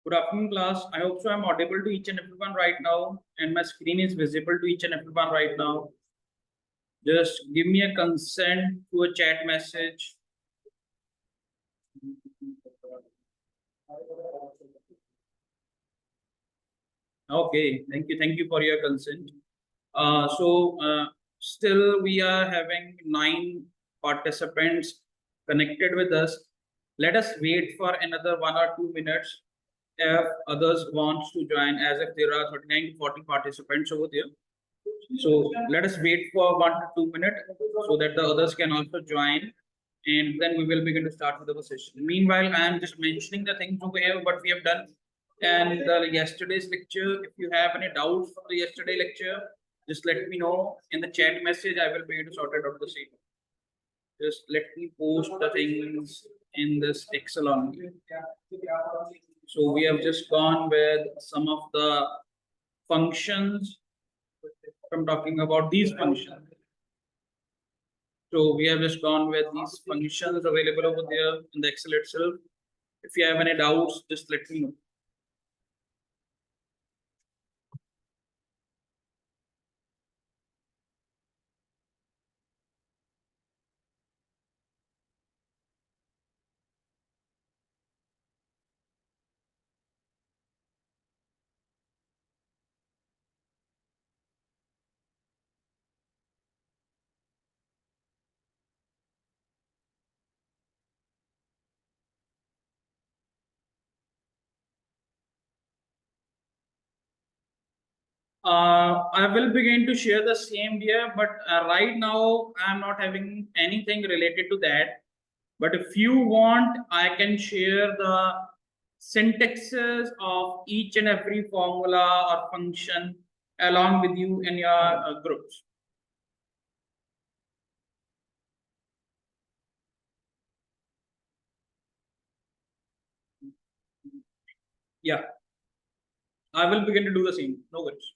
Good afternoon, class. I hope so I'm audible to each and everyone right now, and my screen is visible to each and everyone right now. Just give me a consent to a chat message. Okay, thank you for your consent. Still we are having 9 participants connected with us. Let us wait for another 1 or 2 minutes if others want to join, as if there are 39 to 40 participants over there. So let us wait for 1 to 2 minutes so that the others can also join, and then we will begin to start with the session. Meanwhile, I am just mentioning the things over here what we have done and the yesterday's lecture. If you have any doubts from the yesterday lecture, just let me know in the chat message. I will be able to sort it out the same. Just let me post the things in this Excel only. So we have just gone with some of the functions. I'm talking about these functions. So we have just gone with these functions available over there in the Excel itself. If you have any doubts, just let me know. I will begin to share the same here, but right now I'm not having anything related to that. But if you want, I can share the syntaxes of each and every formula or function along with you in your groups. Yeah, I will begin to do the same. No worries.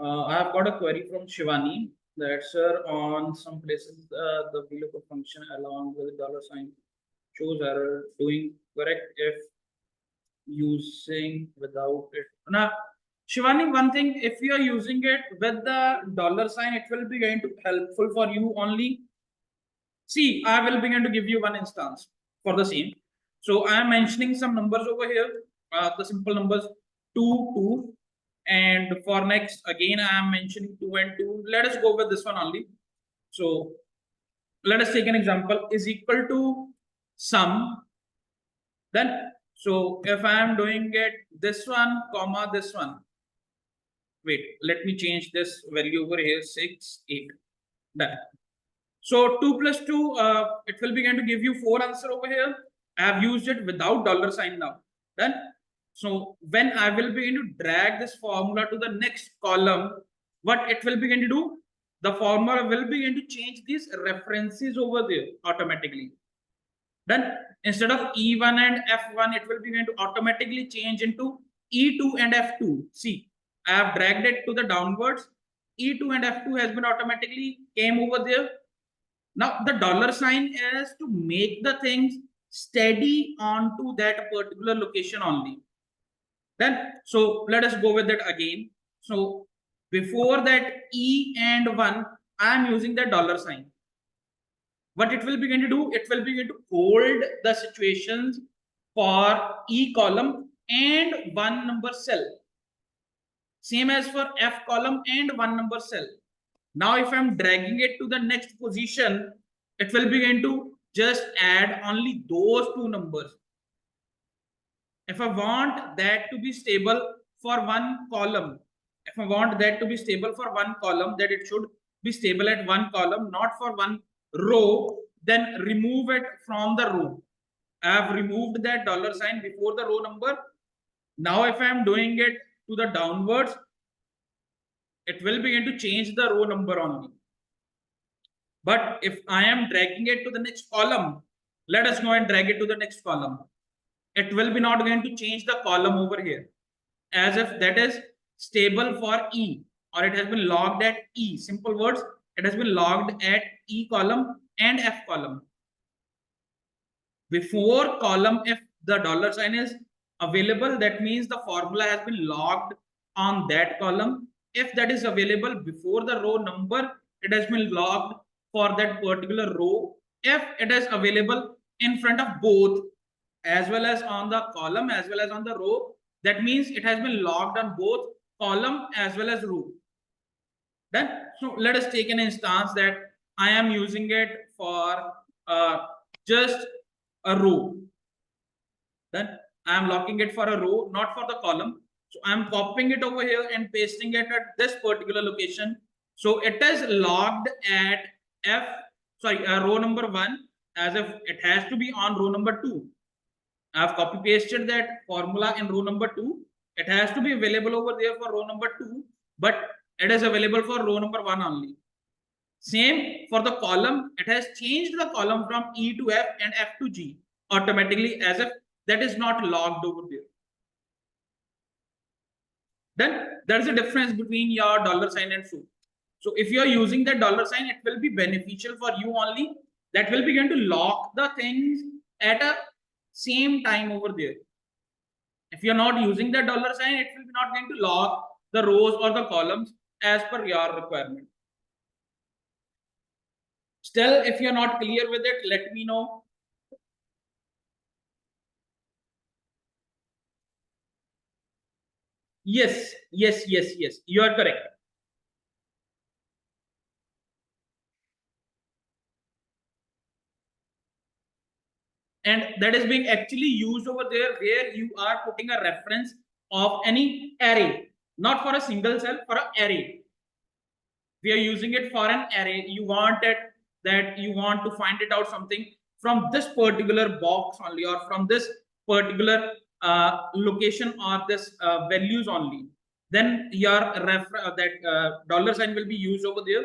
I have got a query from Shivani that, sir, on some places the VLOOKUP function along with dollar sign shows error. Doing correct if using without it. Now, Shivani, one thing, if you are using it with the dollar sign, it will be going to helpful for you only. See, I will begin to give you one instance for the same. So I am mentioning some numbers over here, the simple numbers 2, 2. And for next, again, I am mentioning 2 and 2. Let us go with this one only. So let us take an example is equal to sum. Then, so if I am doing it this one, comma, this one. Wait, let me change this value over here, 6, 8. Done. So 2 plus 2, it will begin to give you 4 answer over here. I have used it without dollar sign now. Then, so when I will begin to drag this formula to the next column, what it will begin to do? The formula will begin to change these references over there automatically. Then instead of E1 and F1, it will begin to automatically change into E2 and F2. See, I have dragged it to the downwards. E2 and F2 has been automatically came over there. Now the dollar sign is to make the things steady onto that particular location only. Then, so let us go with that again. So before that E and 1, I am using the dollar sign. What it will begin to do, it will begin to hold the situations for E column and 1 number cell. Same as for F column and 1 number cell. Now, if I'm dragging it to the next position, it will begin to just add only those two numbers. If I want that to be stable for one column, if I want that to be stable for one column, that it should be stable at one column, not for one row, then remove it from the row. I have removed that dollar sign before the row number. Now, if I am doing it to the downwards, it will begin to change the row number only. But if I am dragging it to the next column, let us go and drag it to the next column. It will be not going to change the column over here, as if that is stable for E, or it has been logged at E. Simple words, it has been logged at E column and F column. Before column, if the dollar sign is available, that means the formula has been logged on that column. If that is available before the row number, it has been logged for that particular row. If it is available in front of both, as well as on the column as well as on the row, that means it has been logged on both column as well as row. Then, so let us take an instance that I am using it for just a row. Then I am locking it for a row, not for the column. So I am copying it over here and pasting it at this particular location. So it is logged at row number 1, as if it has to be on row number 2. I have copy pasted that formula in row number 2. It has to be available over there for row number 2, but it is available for row number 1 only. Same for the column, it has changed the column from E to F and F to G automatically, as if that is not logged over there. Then there is a difference between your dollar sign and so. So if you are using that dollar sign, it will be beneficial for you only. That will begin to lock the things at a same time over there. If you are not using that dollar sign, it will be not going to lock the rows or the columns as per your requirement. Still, if you are not clear with it, let me know. Yes, you are correct. And that is being actually used over there where you are putting a reference of any array, not for a single cell, for an array. We are using it for an array. You want it that you want to find it out something from this particular box only, or from this particular location, or this values only. Then your dollar sign will be used over there.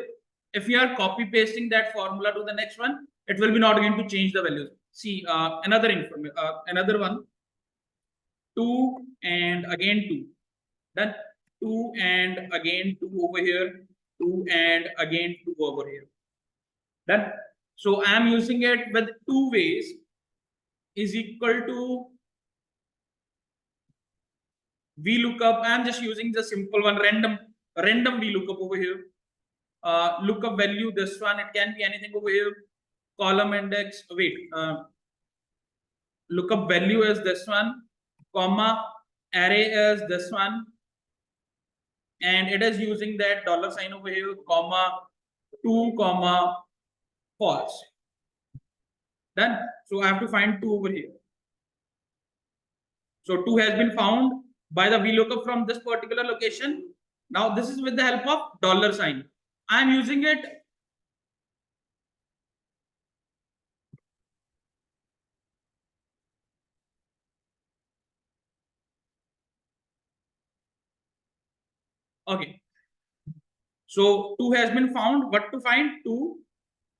If you are copy pasting that formula to the next one, it will be not going to change the values. See, another one, 2 and again 2. Then 2 and again 2 over here, 2 and again 2 over here. Then, so I am using it with 2 ways is equal to VLOOKUP. I am just using the simple one, random VLOOKUP over here. Lookup value, this one, it can be anything over here. Column index, lookup value is this one, comma, array is this one, and it is using that dollar sign over here, comma, 2, comma, false. Done. So I have to find 2 over here. So 2 has been found by the VLOOKUP from this particular location. Now this is with the help of dollar sign. I am using it. Okay. So 2 has been found. What to find? 2.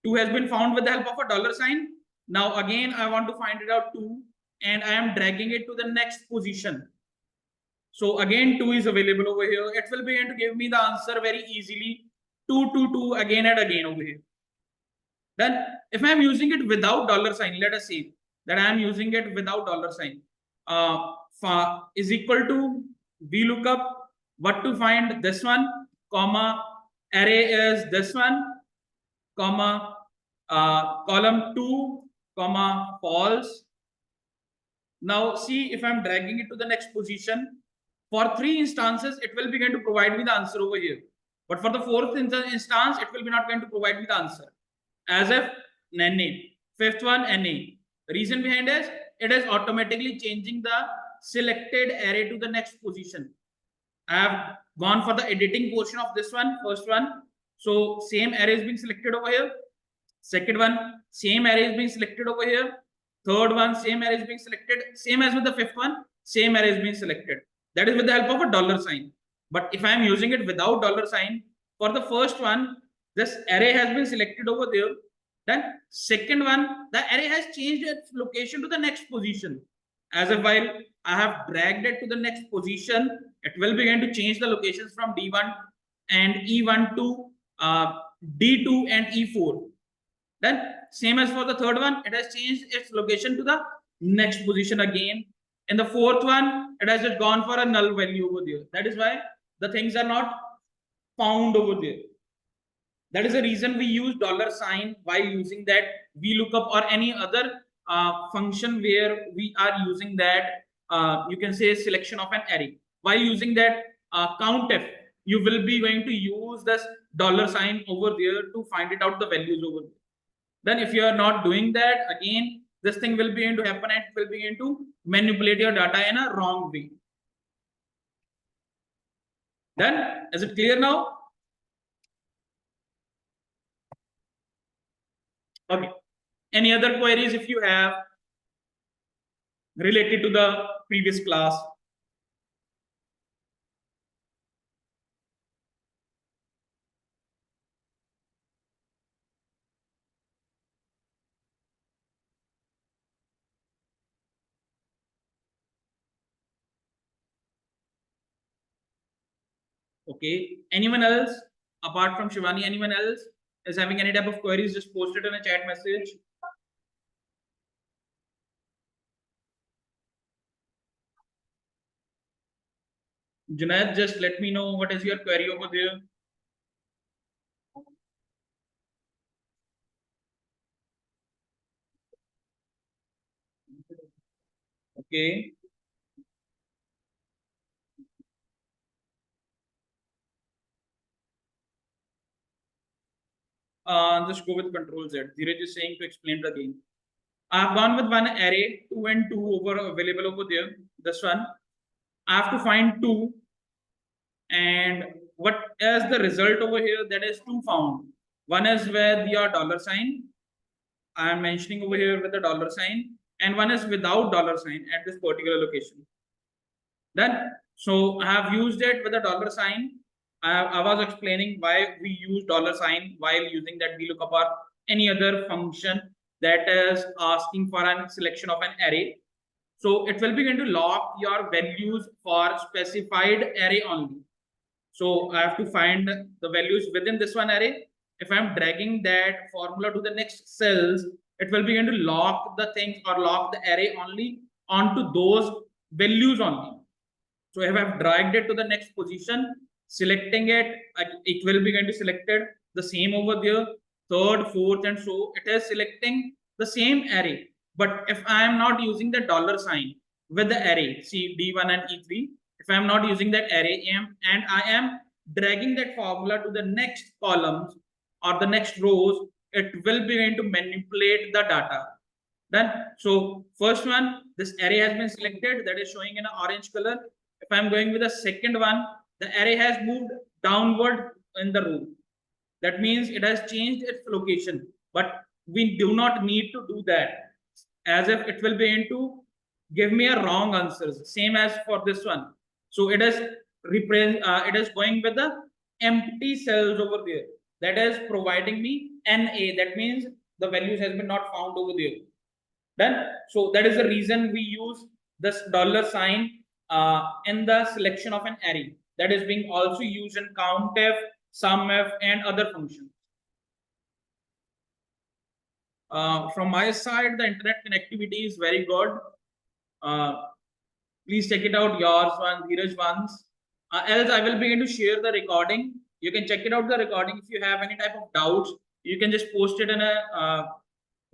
2 has been found with the help of a dollar sign. Now again, I want to find it out 2, and I am dragging it to the next position. So again, 2 is available over here. It will begin to give me the answer very easily. 2, 2, 2 again and again over here. Then if I am using it without dollar sign, let us say that I am using it without dollar sign, is equal to VLOOKUP, what to find this one, comma, array is this one, comma, column 2, comma, false. Now see, if I'm dragging it to the next position, for 3 instances, it will begin to provide me the answer over here. But for the 4th instance, it will be not going to provide me the answer. As if name. Fifth one, NA. Reason behind is it is automatically changing the selected array to the next position. I have gone for the editing portion of this one, first one. So same array is being selected over here. Second one, same array is being selected over here. Third one, same array is being selected. Same as with the fifth one, same array is being selected. That is with the help of a dollar sign. But if I am using it without dollar sign, for the first one, this array has been selected over there. Then second one, the array has changed its location to the next position. As if while I have dragged it to the next position, it will begin to change the locations from D1 and E1 to D2 and E4. Then same as for the third one, it has changed its location to the next position again. In the fourth one, it has just gone for a null value over there. That is why the things are not found over there. That is the reason we use dollar sign while using that VLOOKUP or any other function where we are using that you can say selection of an array. While using that COUNTIF, you will be going to use this dollar sign over there to find it out the values over there. Then if you are not doing that, again, this thing will begin to happen and it will begin to manipulate your data in a wrong way. Then, is it clear now? Okay. Any other queries if you have related to the previous class? Okay. Anyone else apart from Shivani? Anyone else is having any type of queries? Just post it in a chat message. Junaid, just let me know what is your query over there. Okay. Just go with Control Z. Dheeraj is saying to explain the game. I've gone with one array, 2 and 2 over available over there. This one. I have to find 2. And what is the result over here? That is 2 found. One is with your dollar sign. I am mentioning over here with the dollar sign. And one is without dollar sign at this particular location. Then, so I have used it with a dollar sign. I was explaining why we use dollar sign while using that VLOOKUP or any other function that is asking for a selection of an array. So it will begin to lock your values for specified array only. So I have to find the values within this one array. If I'm dragging that formula to the next cells, it will begin to lock the things or lock the array only onto those values only. So if I've dragged it to the next position, selecting it, it will be going to selected the same over there, third, fourth, and so it is selecting the same array. But if I am not using the dollar sign with the array, see D1 and E3, if I am not using that array and I am dragging that formula to the next columns or the next rows, it will be going to manipulate the data. Then, so first one, this array has been selected, that is showing in an orange color. If I'm going with the second one, the array has moved downward in the row. That means it has changed its location, but we do not need to do that, as if it will be into give me a wrong answers. Same as for this one. So it is it is going with the empty cells over there. That is providing me NA. That means the values has been not found over there. Done. So that is the reason we use this dollar sign in the selection of an array. That is being also used in COUNTIF, SUMIF, and other functions. From my side, the internet connectivity is very good. Please check it out, yours one, Dheeraj ones. Else, I will begin to share the recording. You can check it out the recording. If you have any type of doubts, you can just post it in a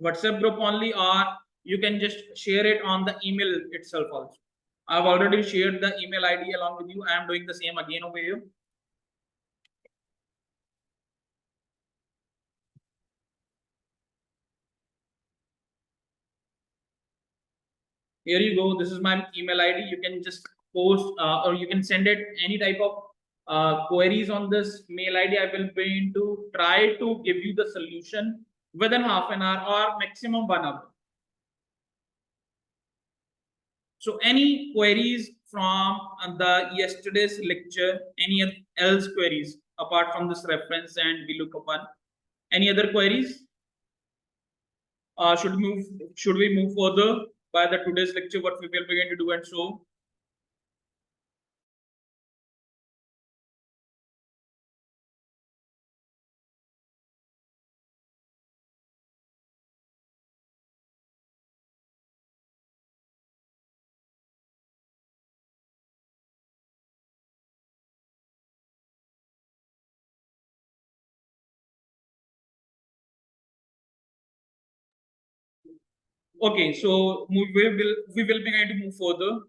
WhatsApp group only, or you can just share it on the email itself also. I've already shared the email ID along with you. I am doing the same again over here. here you go. This is my email ID. You can just post or you can send it any type of queries on this mail ID. I will be going to try to give you the solution within half an hour or maximum 1 hour. So any queries from the yesterday's lecture, any else queries apart from this reference and we look upon, any other queries? Should we move further by the today's lecture, what we will begin to do and so? Okay, so we will be going to move further.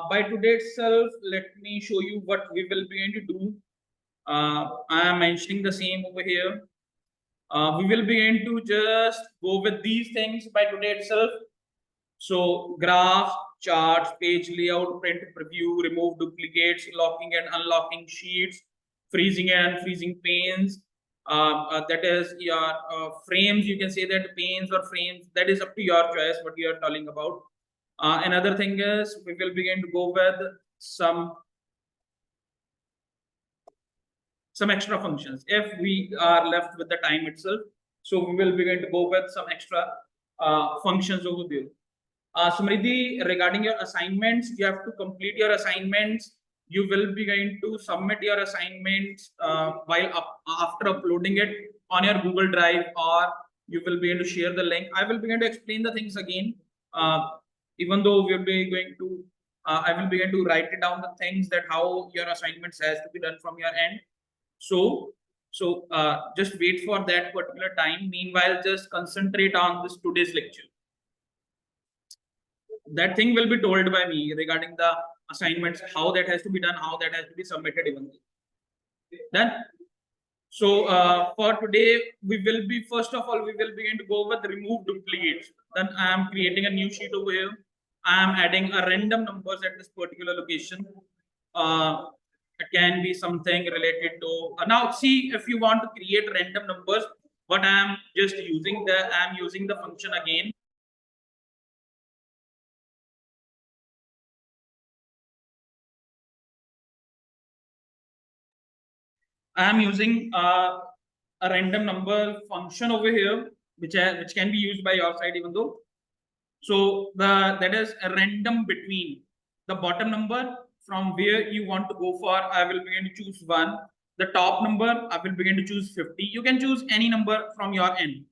By today itself, let me show you what we will be going to do. I am mentioning the same over here. We will be going to just go with these things by today itself. So graphs, charts, page layout, print preview, remove duplicates, locking and unlocking sheets, freezing and unfreezing panes. That is your frames. You can say that panes or frames. That is up to your choice what you are talking about. Another thing is we will begin to go with some extra functions if we are left with the time itself. So we will begin to go with some extra functions over there. Smriti, regarding your assignments, you have to complete your assignments. You will be going to submit your assignments after uploading it on your Google Drive, or you will be going to share the link. I will be going to explain the things again. Even though we will be going to, I will be going to write it down the things that how your assignments has to be done from your end. So just wait for that particular time. Meanwhile, just concentrate on this today's lecture. That thing will be told by me regarding the assignments, how that has to be done, how that has to be submitted even. Then, so for today, we will be, first of all, we will begin to go with remove duplicates. Then I am creating a new sheet over here. I am adding a random numbers at this particular location. It can be something related to, now see, if you want to create random numbers, what I am just using I am using the function again. I am using a random number function over here, which can be used by your side even though. So that is a random between the bottom number from where you want to go for. I will begin to choose 1. The top number, I will begin to choose 50. You can choose any number from your end.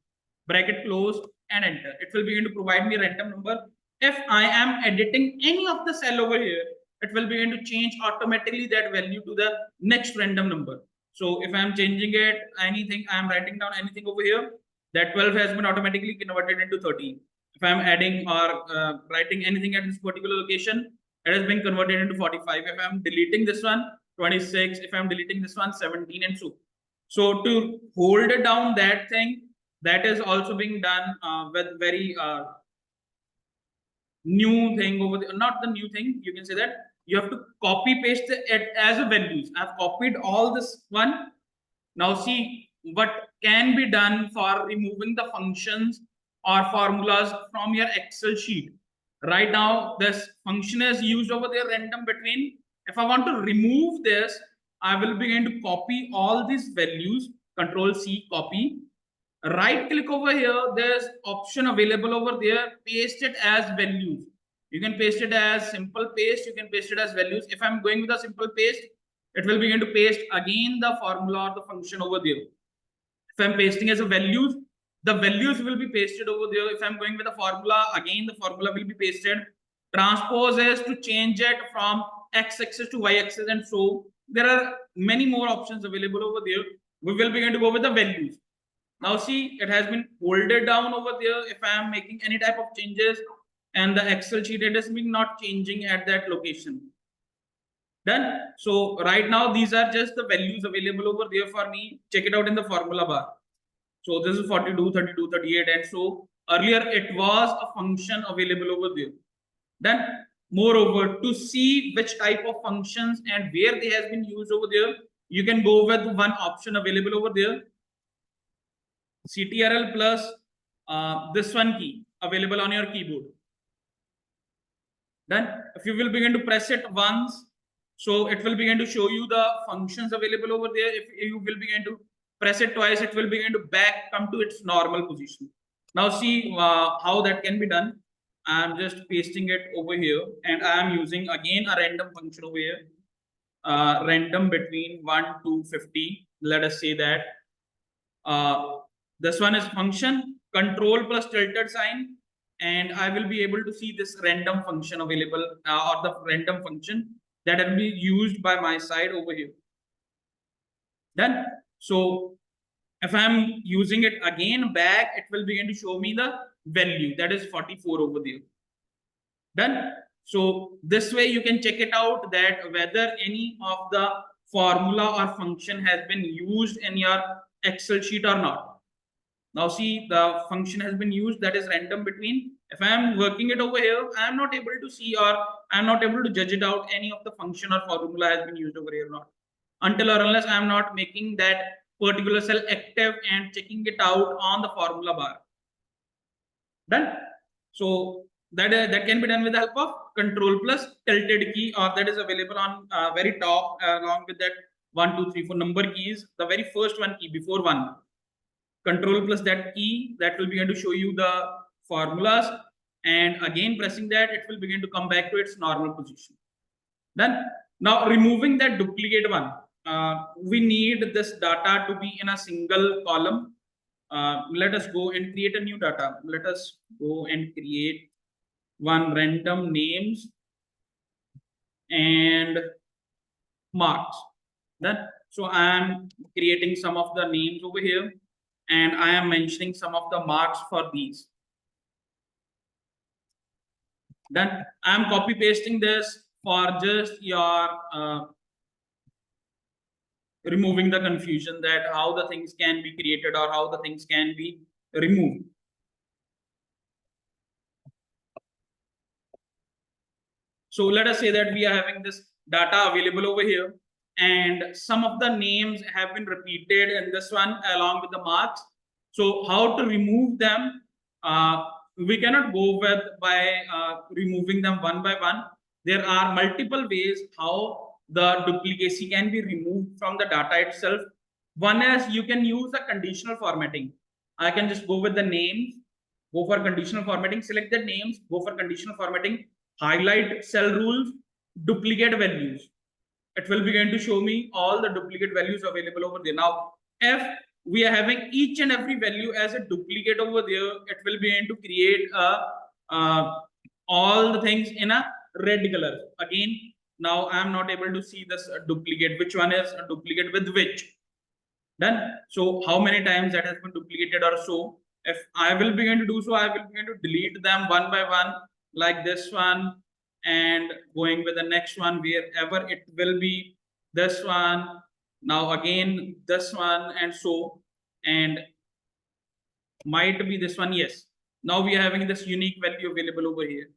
Bracket closed and enter. It will begin to provide me a random number. If I am editing any of the cell over here, it will begin to change automatically that value to the next random number. So if I am changing it, anything, I am writing down anything over here, that 12 has been automatically converted into 13. If I am adding or writing anything at this particular location, it has been converted into 45. If I am deleting this one, 26. If I am deleting this one, 17 and so. So to hold it down, that thing, that is also being done with very new thing over there. Not the new thing, you can say that you have to copy paste it as a values. I've copied all this one. Now see what can be done for removing the functions or formulas from your Excel sheet. Right now, this function is used over there, random between. If I want to remove this, I will begin to copy all these values, Control C, copy. Right click over here, there's option available over there, paste it as values. You can paste it as simple paste, you can paste it as values. If I'm going with a simple paste, it will begin to paste again the formula or the function over there. If I'm pasting as a values, the values will be pasted over there. If I'm going with a formula, again the formula will be pasted. Transpose is to change it from x-axis to y-axis, and so there are many more options available over there. We will begin to go with the values. Now see, it has been folded down over there. If I am making any type of changes and the Excel sheet, it is being not changing at that location. Done. So right now, these are just the values available over there for me. Check it out in the formula bar. So this is 42, 32, 38. And so earlier it was a function available over there. Then moreover, to see which type of functions and where they has been used over there, you can go with one option available over there, CTRL plus this one key available on your keyboard. Then if you will begin to press it once, so it will begin to show you the functions available over there. If you will begin to press it twice, it will begin to come to its normal position. Now see how that can be done. I'm just pasting it over here, and I am using again a random function over here. Random between 1 to 50. Let us say that this one is function control plus tilted sign, and I will be able to see this random function available or the random function that will be used by my side over here. Then, so if I'm using it again back, it will begin to show me the value that is 44 over there. Done. So this way you can check it out that whether any of the formula or function has been used in your Excel sheet or not. Now see, the function has been used, that is random between. If I am working it over here, I am not able to see or I am not able to judge it out any of the function or formula has been used over here or not. Until or unless I am not making that particular cell active and checking it out on the formula bar. Done. So that can be done with the help of control plus tilted key, or that is available on very top along with that 1 2 3 4 number keys, the very first one key before one. Control plus that key, that will begin to show you the formulas, and again pressing that, it will begin to come back to its normal position. Then now removing that duplicate one, we need this data to be in a single column. Let us go and create a new data. Let us go and create one random names and marks. Then so I am creating some of the names over here, and I am mentioning some of the marks for these. Then I am copy pasting this for just your removing the confusion that how the things can be created or how the things can be removed. So let us say that we are having this data available over here, and some of the names have been repeated in this one along with the marks. So how to remove them? We cannot go with by removing them one by one. There are multiple ways how the duplicacy can be removed from the data itself. One is you can use the conditional formatting. I can just go with the names, go for conditional formatting, select the names, go for conditional formatting, highlight cell rules, duplicate values. It will begin to show me all the duplicate values available over there. Now, if we are having each and every value as a duplicate over there, it will begin to create all the things in a red color. Again, now I am not able to see this duplicate. Which one is a duplicate with which? Done. So how many times that has been duplicated or so? If I will begin to do so, I will begin to delete them one by one, like this one, and going with the next one wherever it will be this one. Now again this one, and so, and might be this one. Yes. Now we are having this unique value available over here.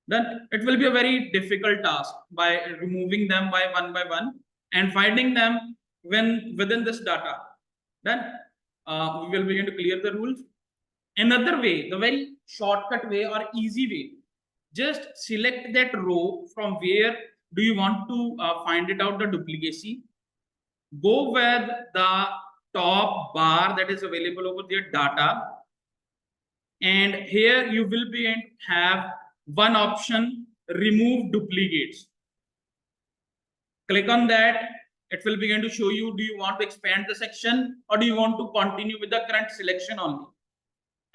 Then it will be a very difficult task by removing them by one and finding them when within this data. Then we will begin to clear the rules. Another way, the very shortcut way or easy way, just select that row from where do you want to find it out the duplicacy. Go with the top bar that is available over there, data, and here you will be and have one option, remove duplicates. Click on that. It will begin to show you, do you want to expand the section or do you want to continue with the current selection only?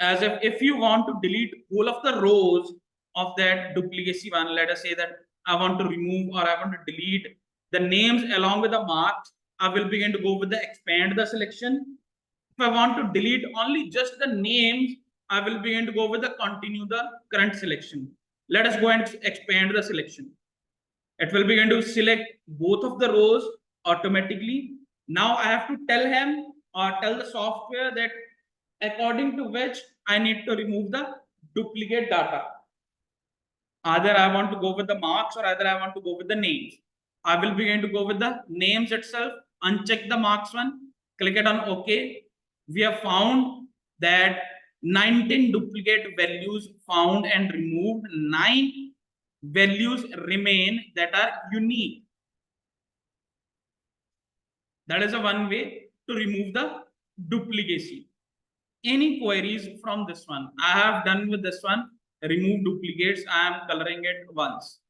As if you want to delete all of the rows of that duplicacy one, let us say that I want to remove or I want to delete the names along with the marks, I will begin to go with the expand the selection. If I want to delete only just the names, I will begin to go with the continue the current selection. Let us go and expand the selection. It will begin to select both of the rows automatically. Now I have to tell him or tell the software that according to which I need to remove the duplicate data. Either I want to go with the marks or either I want to go with the names. I will be going to go with the names itself, uncheck the marks one, click it on OK. We have found that 19 duplicate values found and removed, 9 values remain that are unique. That is a one way to remove the duplicacy. Any queries from this one? I have done with this one, remove duplicates. I am coloring it once.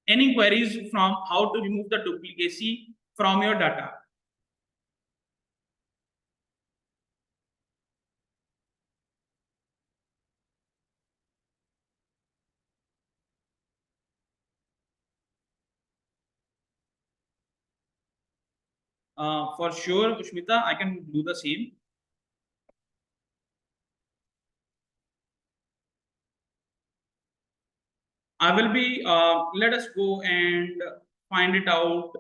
Any queries from how to remove the duplicacy from your data? For sure, Ushmita, I can do the same. I will be, let us go and find it out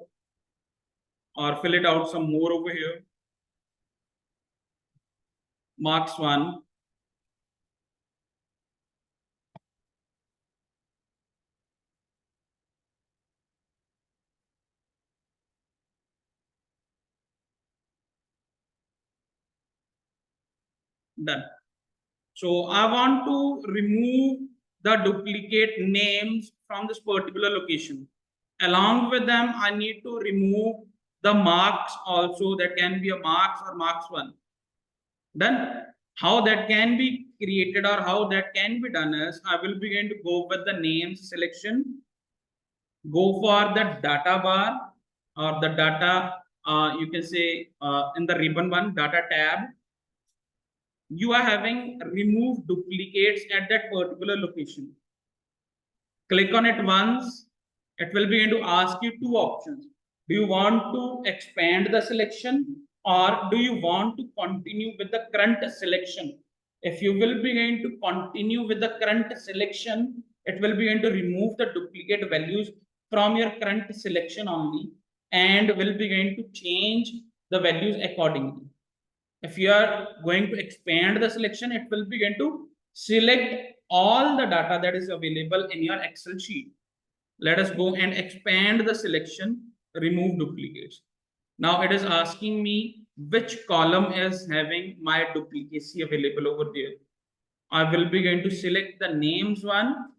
or fill it out some more over here. Marks 1. Done. So I want to remove the duplicate names from this particular location. Along with them, I need to remove the marks also. That can be a marks or marks 1. Done. How that can be created or how that can be done is I will be going to go with the names selection. Go for the data bar or the data, you can say in the ribbon one, data tab. You are having remove duplicates at that particular location. Click on it once. It will be going to ask you two options. Do you want to expand the selection or do you want to continue with the current selection? If you will be going to continue with the current selection, it will be going to remove the duplicate values from your current selection only and will be going to change the values accordingly. If you are going to expand the selection, it will be going to select all the data that is available in your Excel sheet. Let us go and expand the selection, remove duplicates. Now it is asking me which column is having my duplicacy available over there. I will be going to select the names one,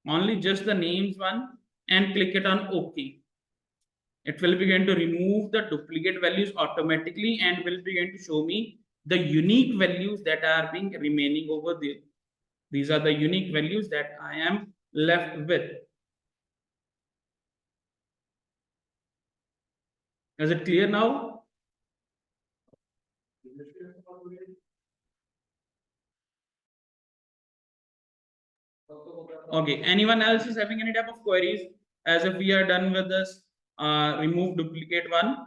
only just the names one, and click it on OK. It will be going to remove the duplicate values automatically and will be going to show me the unique values that are being remaining over there. These are the unique values that I am left with. Is it clear now? Okay, anyone else is having any type of queries as if we are done with this remove duplicate one?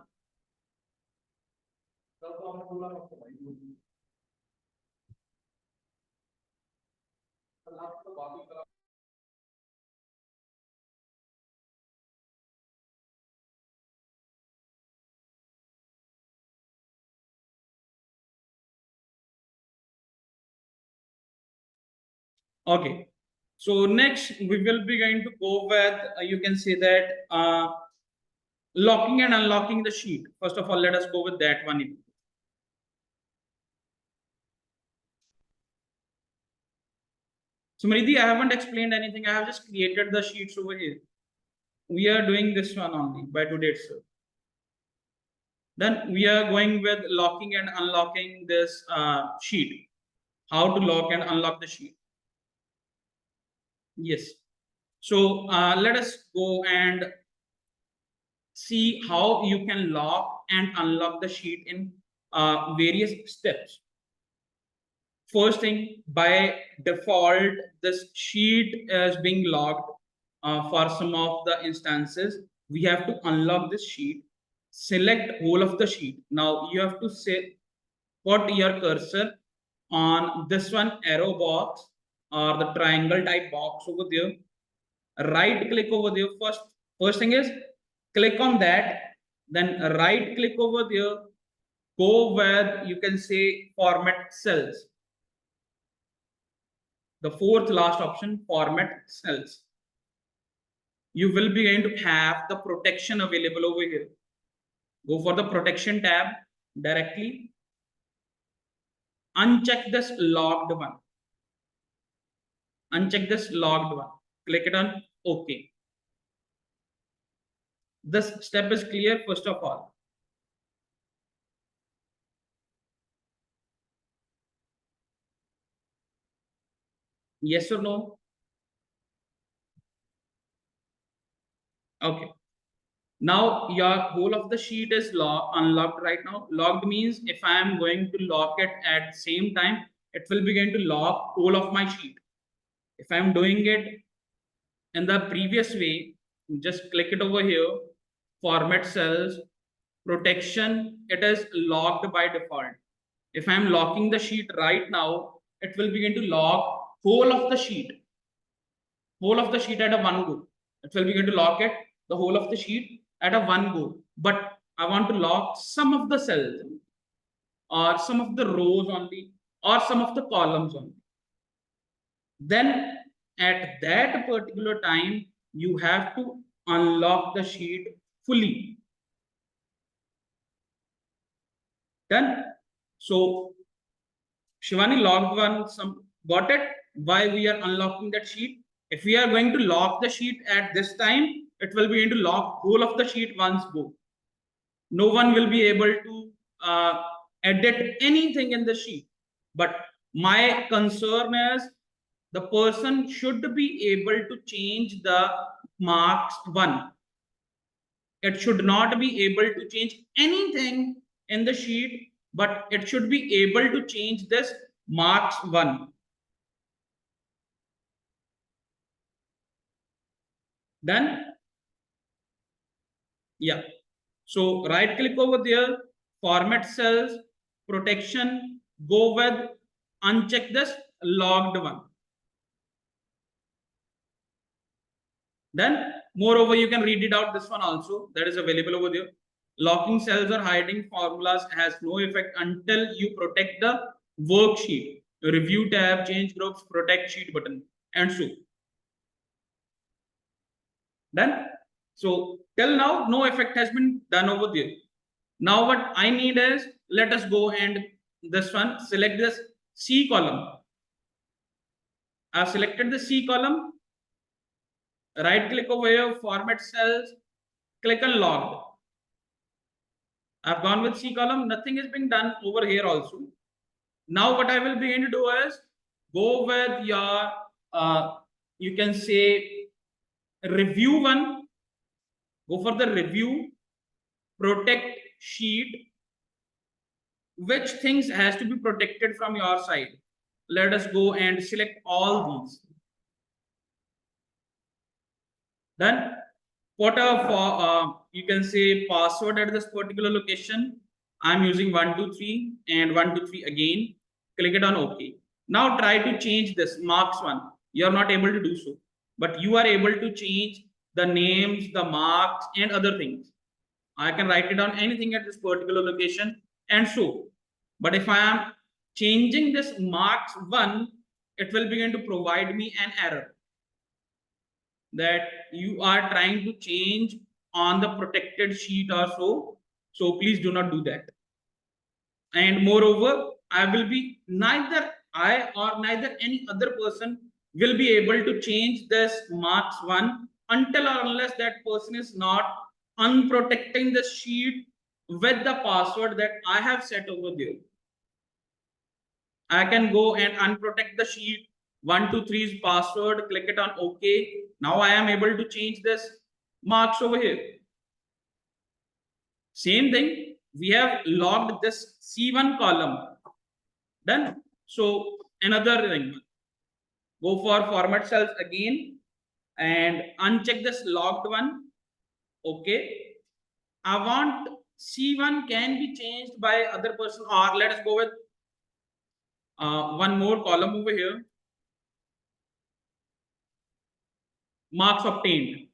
Okay, so next we will be going to go with you can say that locking and unlocking the sheet. First of all, let us go with that one. So Mridhi, I haven't explained anything. I have just created the sheets over here. We are doing this one only by today itself. Then we are going with locking and unlocking this sheet. How to lock and unlock the sheet. Yes. So let us go and see how you can lock and unlock the sheet in various steps. First thing, by default, this sheet is being locked for some of the instances. We have to unlock this sheet, select whole of the sheet. Now you have to say, put your cursor on this one arrow box or the triangle type box over there. Right click over there. First thing is click on that, then right click over there, go with you can say format cells. The fourth last option, format cells. you will be going to have the protection available over here. Go for the protection tab directly. Uncheck this logged one. Uncheck this logged one. Click it on OK. This step is clear, first of all. Yes or no? Okay. Now your whole of the sheet is unlocked right now. Logged means if I am going to lock it at same time, it will be going to lock whole of my sheet. If I am doing it in the previous way, just click it over here, format cells, protection, it is locked by default. If I am locking the sheet right now, it will begin to lock whole of the sheet. Whole of the sheet at a one go. It will begin to lock it, the whole of the sheet at a one go. But I want to lock some of the cells or some of the rows only or some of the columns only. Then at that particular time, you have to unlock the sheet fully. Done. So Shivani logged one, some got it. Why we are unlocking that sheet? If we are going to lock the sheet at this time, it will be going to lock whole of the sheet once go. No one will be able to edit anything in the sheet. But my concern is the person should be able to change the marks one. It should not be able to change anything in the sheet, but it should be able to change this marks one. Then, yeah. So right click over there, format cells, protection, go with uncheck this logged one. Then, moreover, you can read it out this one also, that is available over there. Locking cells or hiding formulas has no effect until you protect the worksheet. Review tab, change groups, protect sheet button, and so. Done. So till now, no effect has been done over there. Now what I need is, let us go and this one, select this C column. I've selected the C column. Right click over here, format cells, click on logged. I've gone with C column, nothing is being done over here also. Now what I will begin to do is go with your, you can say review one, go for the review, protect sheet, which things has to be protected from your side. Let us go and select all these. Then put a you can say password at this particular location. I'm using 123 and 123 again. Click it on OK. Now try to change this marks one. You are not able to do so, but you are able to change the names, the marks, and other things. I can write it down anything at this particular location and so. But if I am changing this marks one, it will begin to provide me an error that you are trying to change on the protected sheet or so. So please do not do that. And moreover, I will be neither I or neither any other person will be able to change this marks one until or unless that person is not unprotecting the sheet with the password that I have set over there. I can go and unprotect the sheet 123's password, click it on OK. Now I am able to change this marks over here. Same thing, we have logged this C1 column. Done. So another thing, go for format cells again and uncheck this logged one. Okay. I want C1 can be changed by other person, or let us go with one more column over here. Marks obtained.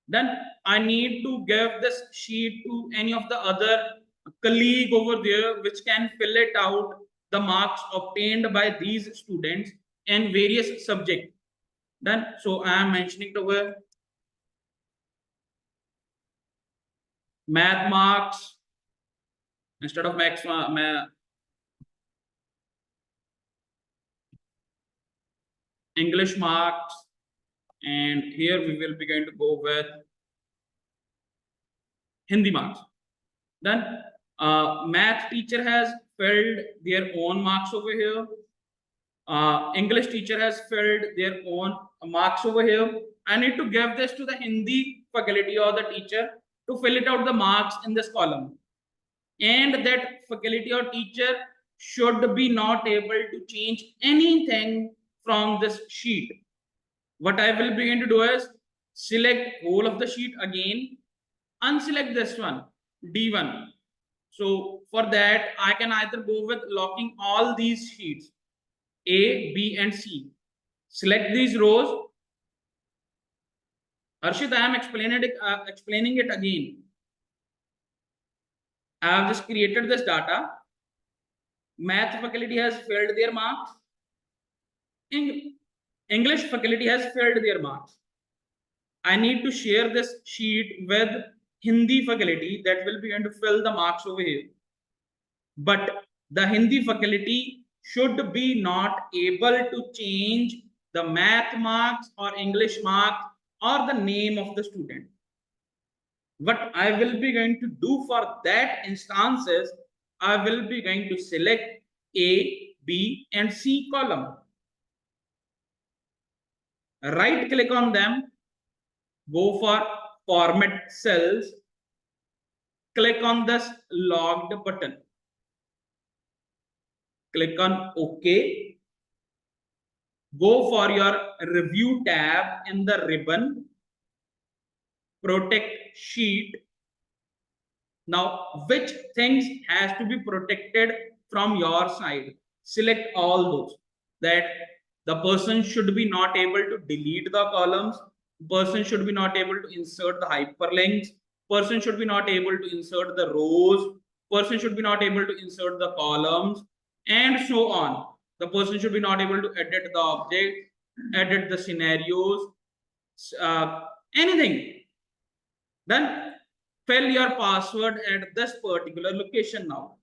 Then I need to give this sheet to any of the other colleague over there which can fill it out the marks obtained by these students in various subjects. Then so I am mentioning it over math marks instead of max English marks, and here we will be going to go with Hindi marks. Then math teacher has filled their own marks over here. English teacher has filled their own marks over here. I need to give this to the Hindi faculty or the teacher to fill it out the marks in this column, and that faculty or teacher should be not able to change anything from this sheet. What I will begin to do is select whole of the sheet again, unselect this one, D1. So for that, I can either go with locking all these sheets, A, B, and C. Select these rows. Arshit, I am explaining it again. I have just created this data. Math faculty has filled their marks. English faculty has filled their marks. I need to share this sheet with Hindi faculty that will be going to fill the marks over here. But the Hindi faculty should be not able to change the math marks or English marks or the name of the student. What I will be going to do for that instance is I will be going to select A, B, and C column. Right click on them, go for format cells, click on this logged button, click on OK, go for your review tab in the ribbon, protect sheet. Now which things has to be protected from your side? Select all those. That the person should be not able to delete the columns, person should be not able to insert the hyperlinks, person should be not able to insert the rows, person should be not able to insert the columns, and so on. The person should be not able to edit the object, edit the scenarios, anything. Then fill your password at this particular location now.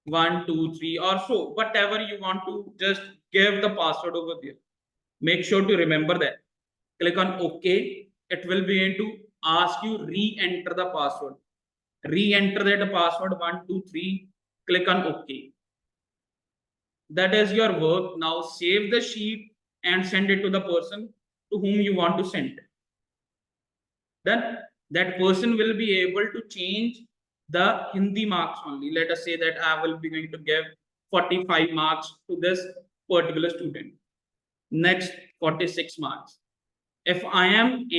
1, 2, 3, or so, whatever you want to just give the password over there. Make sure to remember that. Click on OK. It will be going to ask you re-enter the password. Re-enter that password 1, 2, 3. Click on OK. That is your work. Now save the sheet and send it to the person to whom you want to send. Then that person will be able to change the Hindi marks only. Let us say that I will be going to give 45 marks to this particular student. Next 46 marks. If I am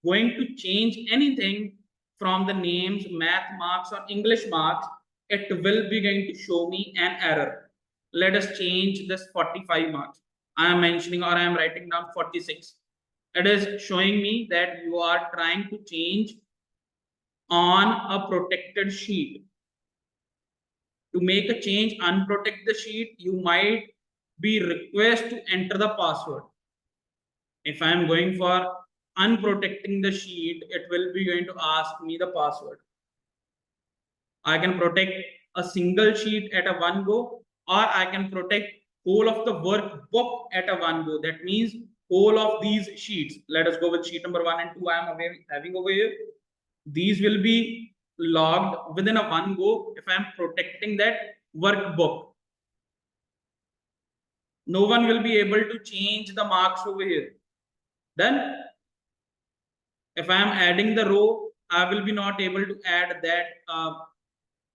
going to change anything from the names, math marks or English marks, it will be going to show me an error. Let us change this 45 marks. I am mentioning or I am writing down 46. It is showing me that you are trying to change on a protected sheet. To make a change, unprotect the sheet, you might be requested to enter the password. If I am going for unprotecting the sheet, it will be going to ask me the password. I can protect a single sheet at a one go, or I can protect whole of the workbook at a one go. That means whole of these sheets. Let us go with sheet number 1 and 2. I am having over here. These will be logged within a one go if I am protecting that workbook. No one will be able to change the marks over here. Then if I am adding the row, I will be not able to add that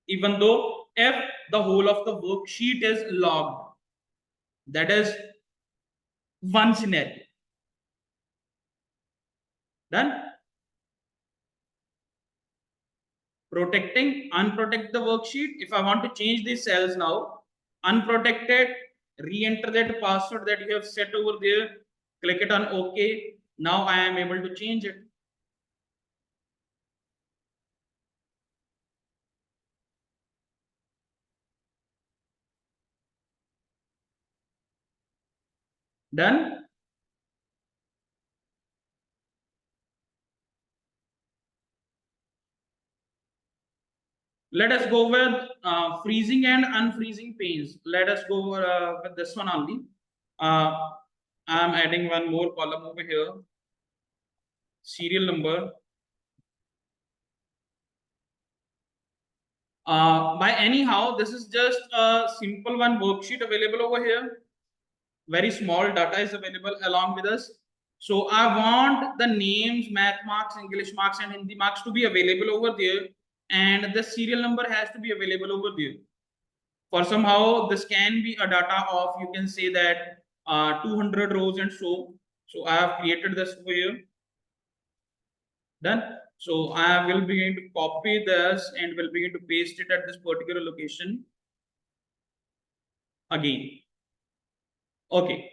even though if the whole of the worksheet is logged. That is one scenario. Done. Protecting, unprotect the worksheet. If I want to change these cells now, unprotected, re-enter that password that you have set over there, click it on OK. Now I am able to change it. Done. Let us go with freezing and unfreezing panes. Let us go with this one only. I'm adding one more column over here. Serial number. By anyhow, this is just a simple one worksheet available over here. Very small data is available along with us. So I want the names, math marks, English marks, and Hindi marks to be available over there, and the serial number has to be available over there. For somehow this can be a data of, you can say that 200 rows and so. So I have created this over here. Done. So I will begin to copy this and will begin to paste it at this particular location again. Okay.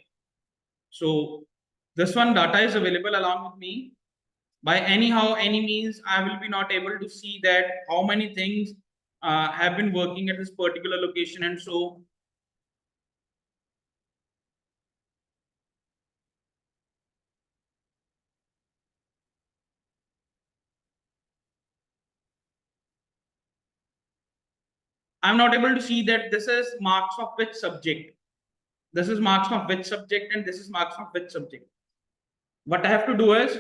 So this one data is available along with me. By anyhow, any means, I will be not able to see that how many things have been working at this particular location, and so I'm not able to see that this is marks of which subject. This is marks of which subject, and this is marks of which subject. What I have to do is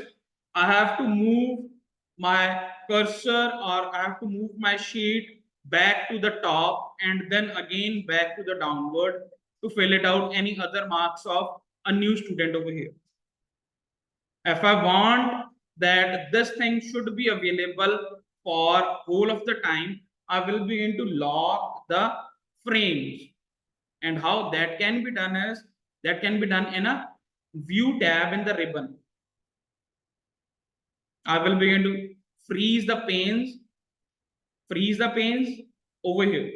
I have to move my cursor, or I have to move my sheet back to the top and then again back to the downward to fill it out any other marks of a new student over here. If I want that this thing should be available for whole of the time, I will begin to lock the frames. And how that can be done is, that can be done in a view tab in the ribbon. I will begin to freeze the panes over here.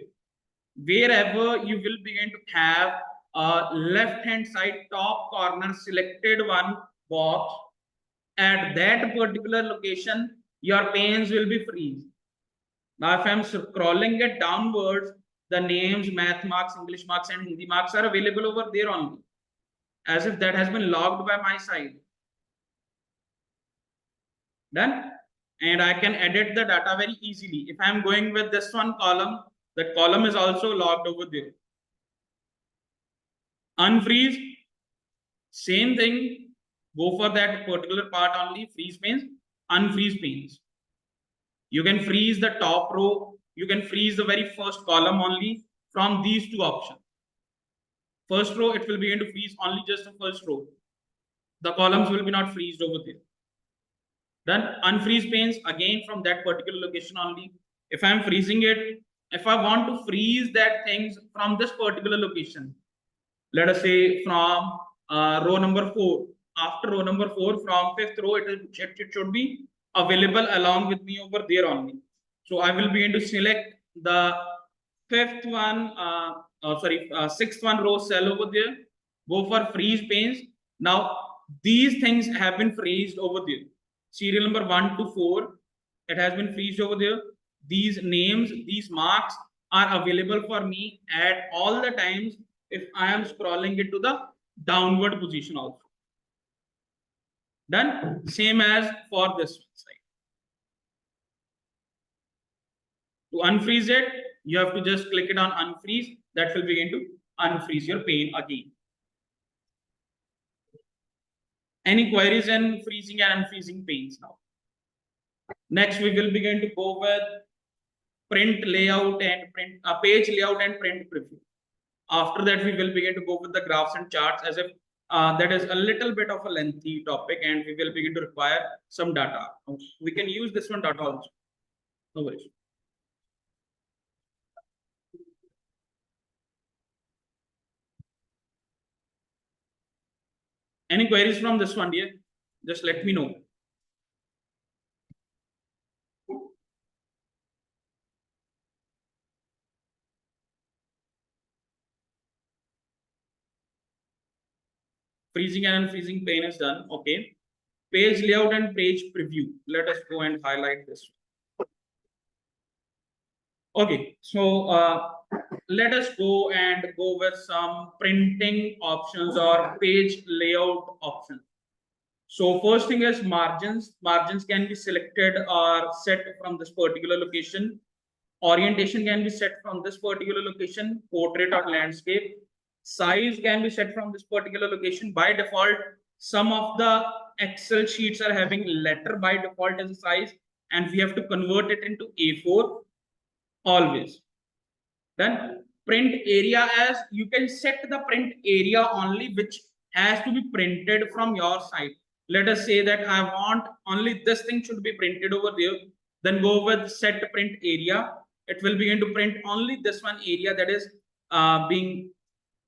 Wherever you will begin to have a left hand side top corner selected one box, at that particular location, your panes will be freeze. Now, if I'm scrolling it downwards, the names, math marks, English marks, and Hindi marks are available over there only, as if that has been logged by my side. Done. And I can edit the data very easily. If I'm going with this one column, that column is also logged over there. Unfreeze, same thing. Go for that particular part only. Freeze panes, unfreeze panes. You can freeze the top row. You can freeze the very first column only from these two options. First row, it will begin to freeze only just the first row. The columns will be not freezed over there. Then unfreeze panes again from that particular location only. If I'm freezing it, if I want to freeze that things from this particular location, let us say from row number 4, after row number 4, from 5th row, it should be available along with me over there only. So I will begin to select the 5th one, 6th one row cell over there, go for freeze panes. Now these things have been freezed over there. Serial number 1 to 4, it has been freezed over there. These names, these marks are available for me at all the times if I am scrolling it to the downward position also. Done. Same as for this side. To unfreeze it, you have to just click it on unfreeze. That will begin to unfreeze your pane again. Any queries in freezing and unfreezing panes now? Next, we will begin to go with print layout and print page layout and print preview. After that, we will begin to go with the graphs and charts, as if that is a little bit of a lengthy topic, and we will begin to require some data. We can use this one data also. No worries. Any queries from this one, dear? Just let me know. Freezing and unfreezing pane is done. Okay. Page layout and page preview. Let us go and highlight this. Okay, so let us go and go with some printing options or page layout options. So first thing is margins. Margins can be selected or set from this particular location. Orientation can be set from this particular location, portrait or landscape. Size can be set from this particular location. By default, some of the Excel sheets are having letter by default as a size, and we have to convert it into A4 always. Then print area, as you can set the print area only which has to be printed from your side. Let us say that I want only this thing should be printed over there. Then go with set print area. It will begin to print only this one area that is being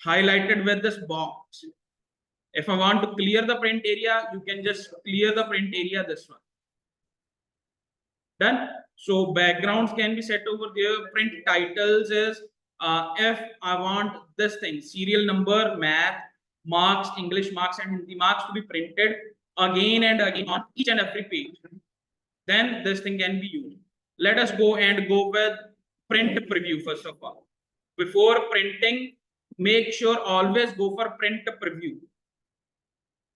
highlighted with this box. If I want to clear the print area, you can just clear the print area, this one. Done. So backgrounds can be set over there. Print titles is if I want this thing, serial number, math, marks, English marks, and Hindi marks to be printed again and again on each and every page, then this thing can be used. Let us go with print preview first of all. Before printing, make sure always go for print preview.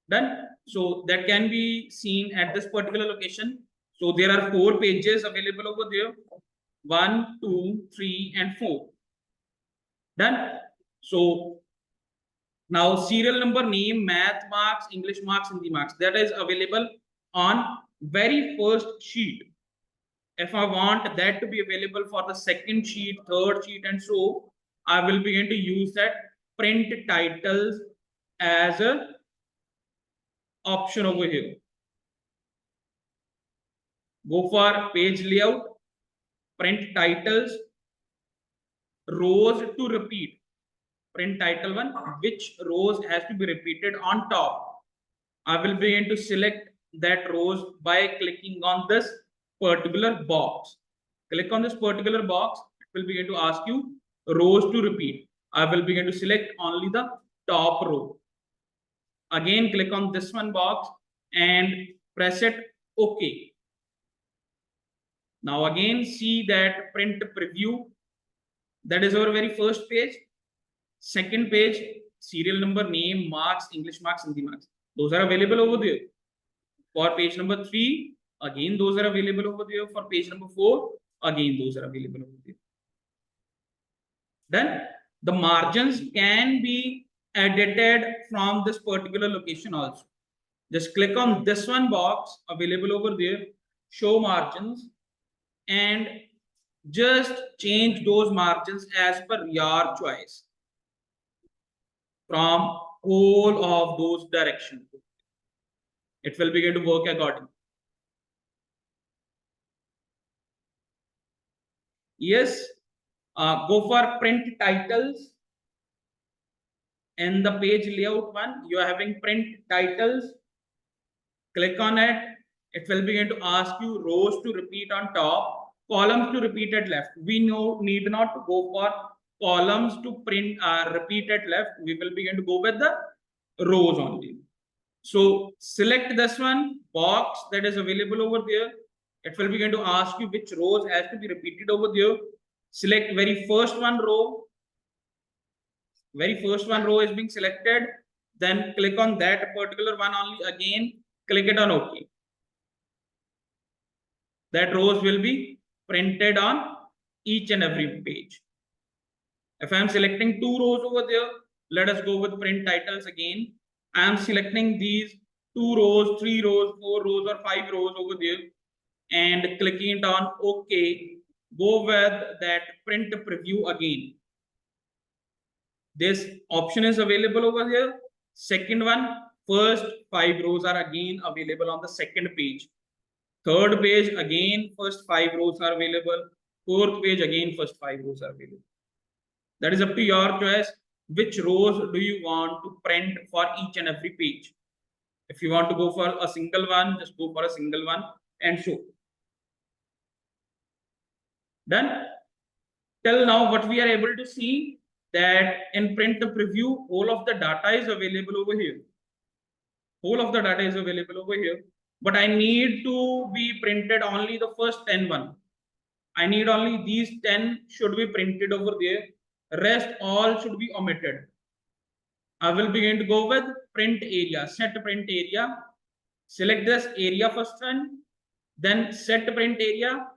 Done. So that can be seen at this particular location. So there are 4 pages available over there. 1, 2, 3, and 4. Done. So now serial number, name, math marks, English marks, Hindi marks, that is available on very first sheet. If I want that to be available for the second sheet, third sheet, and so, I will begin to use that print titles as a option over here. Go for page layout, print titles, rows to repeat. Print title 1, which rows has to be repeated on top. I will begin to select that rows by clicking on this particular box. Click on this particular box, it will begin to ask you rows to repeat. I will begin to select only the top row. Again, click on this one box and press it OK. Now again, see that print preview. That is our very first page. Second page, serial number, name, marks, English marks, Hindi marks. Those are available over there. For page number 3, again those are available over there. For page number 4, again those are available over there. Then the margins can be edited from this particular location also. Just click on this one box available over there, show margins, and just change those margins as per your choice from all of those directions. It will begin to work accordingly. Yes, go for print titles. In the page layout one, you are having print titles. Click on it. It will begin to ask you rows to repeat on top, columns to repeat at left. We need not to go for columns to print repeat at left. We will begin to go with the rows only. So select this one box that is available over there. It will begin to ask you which rows has to be repeated over there. Select very first one row. Very first one row is being selected. Then click on that particular one only. Again, click it on OK. That rows will be printed on each and every page. If I am selecting 2 rows over there, let us go with print titles again. I am selecting these 2 rows, 3 rows, 4 rows, or 5 rows over there and clicking it on OK. Go with that print preview again. This option is available over here. Second one, first 5 rows are again available on the second page. Third page, again, first 5 rows are available. Fourth page, again, first 5 rows are available. That is up to your choice. Which rows do you want to print for each and every page? If you want to go for a single one, just go for a single one and show. Done. Till now, what we are able to see that in print preview, all of the data is available over here. Whole of the data is available over here. But I need to be printed only the first 10 one. I need only these 10 should be printed over there. Rest all should be omitted. I will begin to go with print area, set print area. Select this area first one, then set print area,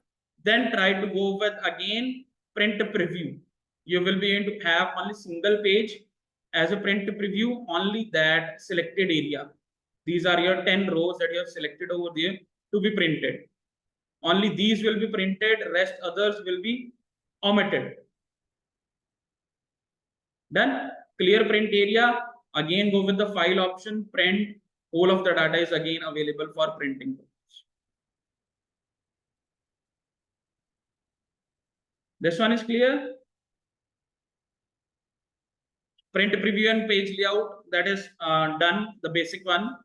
Then try to go with again print preview. You will be able to have only single page as a print preview, only that selected area. These are your 10 rows that you have selected over there to be printed. Only these will be printed, rest others will be omitted. Then clear print area, again go with the file option, print, whole of the data is again available for printing. This one is clear. Print preview and page layout, that is done, the basic one,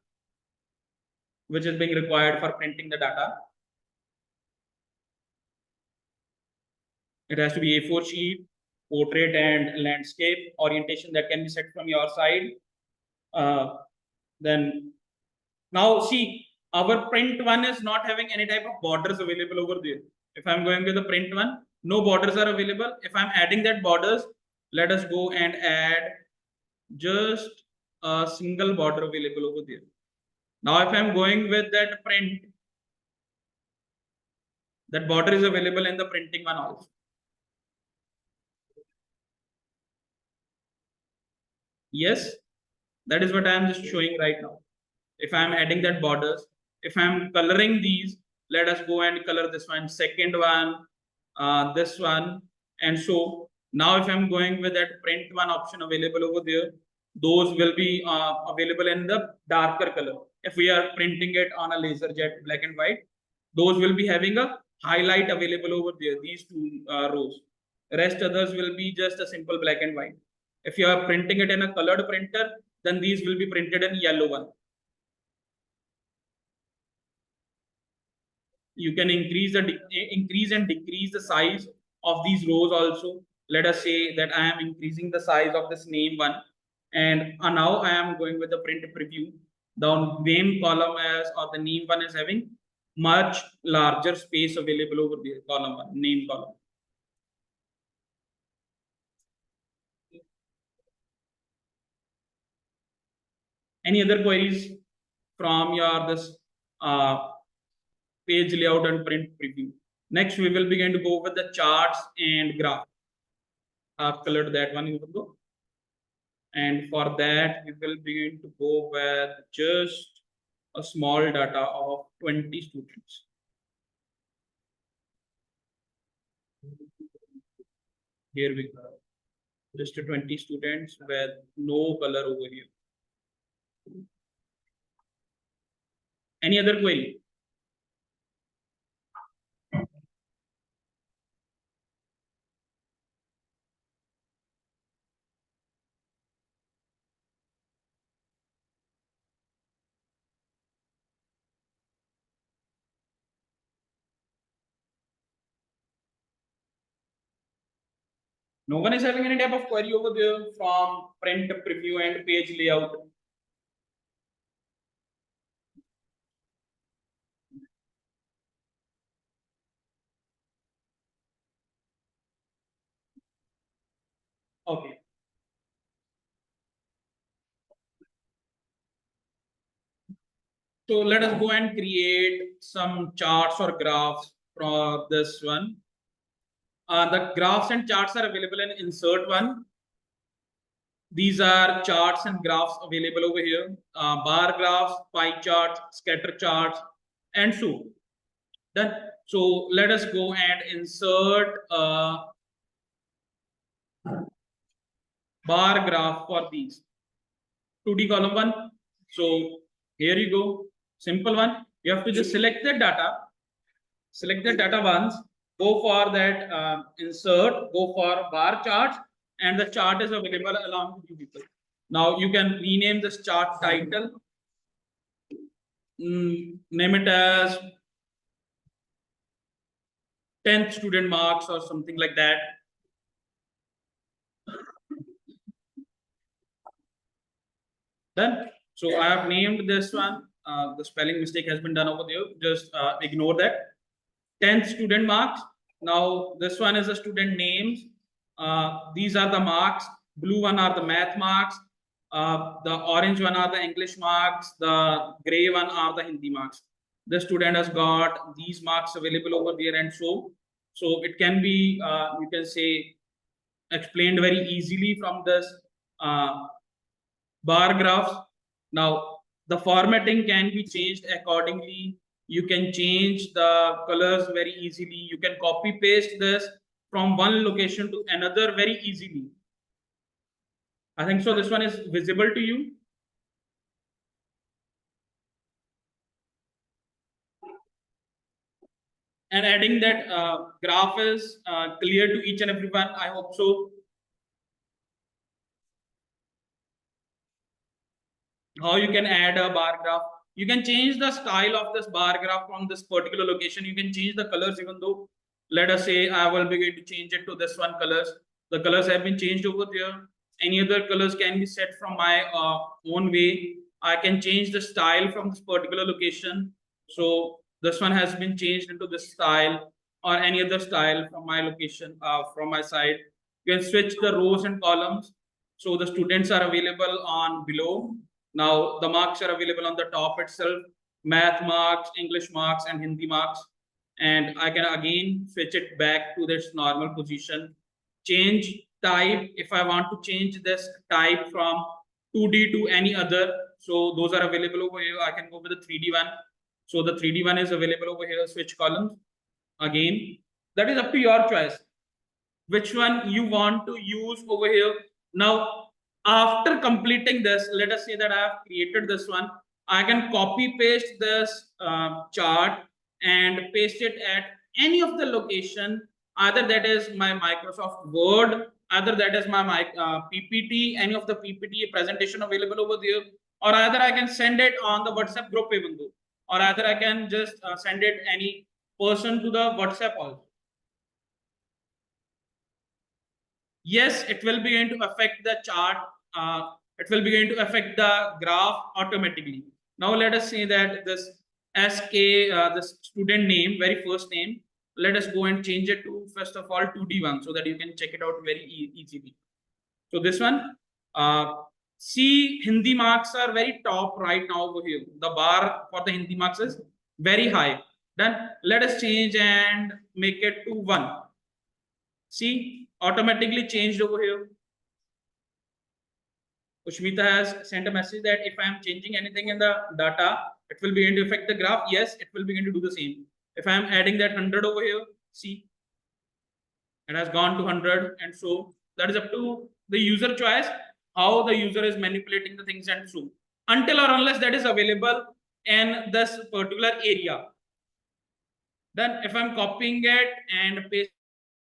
which is being required for printing the data. It has to be A4 sheet, portrait and landscape orientation that can be set from your side. Then now see, our print one is not having any type of borders available over there. If I'm going with the print one, no borders are available. If I'm adding that borders, let us go and add just a single border available over there. Now, if I'm going with that print, that border is available in the printing one also. Yes, that is what I am just showing right now. If I am adding that borders, if I am coloring these, let us go and color this one, second one, this one, and so now if I'm going with that print one option available over there, those will be available in the darker color. If we are printing it on a laser jet black and white, those will be having a highlight available over there, these two rows. Rest others will be just a simple black and white. If you are printing it in a colored printer, then these will be printed in yellow one. You can increase and decrease the size of these rows also. Let us say that I am increasing the size of this name one, and now I am going with the print preview. The name column as or the name one is having much larger space available over there. Column one, name column. Any other queries from your this page layout and print preview? Next, we will begin to go with the charts and graph. I've colored that one. You will go. And for that, we will begin to go with just a small data of 20 students. Here we go. Just 20 students with no color over here. Any other query? No one is having any type of query over there from print preview and page layout. Okay. So let us go and create some charts or graphs for this one. The graphs and charts are available in insert one. These are charts and graphs available over here. Bar graphs, pie charts, scatter charts, and so. Done. So let us go and insert a bar graph for these. 2D column one. So here you go. Simple one. You have to just select the data. Select the data once. Go for that insert. Go for bar charts, and the chart is available along with you people. Now you can rename this chart title. Name it as 10th student marks or something like that. Done. So I have named this one. The spelling mistake has been done over there. Just ignore that. 10th student marks. Now this one is the student names. These are the marks. Blue one are the math marks. The orange one are the English marks. The gray one are the Hindi marks. The student has got these marks available over there, and so So it can be, you can say, explained very easily from this bar graphs. Now, the formatting can be changed accordingly. You can change the colors very easily. You can copy paste this from one location to another very easily. I think so. This one is visible to you. And adding that graph is clear to each and everyone. I hope so. How you can add a bar graph. You can change the style of this bar graph from this particular location. You can change the colors, even though, let us say, I will be going to change it to this one colors. The colors have been changed over there. Any other colors can be set from my own way. I can change the style from this particular location. So this one has been changed into this style or any other style from my location, from my side. You can switch the rows and columns. So the students are available on below. Now the marks are available on the top itself, math marks, English marks, and Hindi marks. And I can again switch it back to this normal position. Change type, if I want to change this type from 2D to any other. So those are available over here. I can go with the 3D one. So the 3D one is available over here, switch columns. Again, that is up to your choice. Which one you want to use over here. Now, after completing this, let us say that I have created this one. I can copy paste this chart and paste it at any of the location. Either that is my Microsoft Word, either that is my PPT, any of the PPT presentation available over there, or either I can send it on the WhatsApp group even though, or either I can just send it any person to the WhatsApp also. Yes, it will be going to affect the chart. It will be going to affect the graph automatically. Now let us say that this SK, this student name, very first name, let us go and change it to first of all 2D one so that you can check it out very easily. So this one, see, Hindi marks are very top right now over here. The bar for the Hindi marks is very high. Then let us change and make it to 1. See, automatically changed over here. Ushmita has sent a message that if I am changing anything in the data, it will be going to affect the graph. Yes, it will be going to do the same. If I am adding that 100 over here, see, it has gone to 100. And so that is up to the user choice, how the user is manipulating the things and so. Until or unless that is available in this particular area. Then if I'm copying it and pasting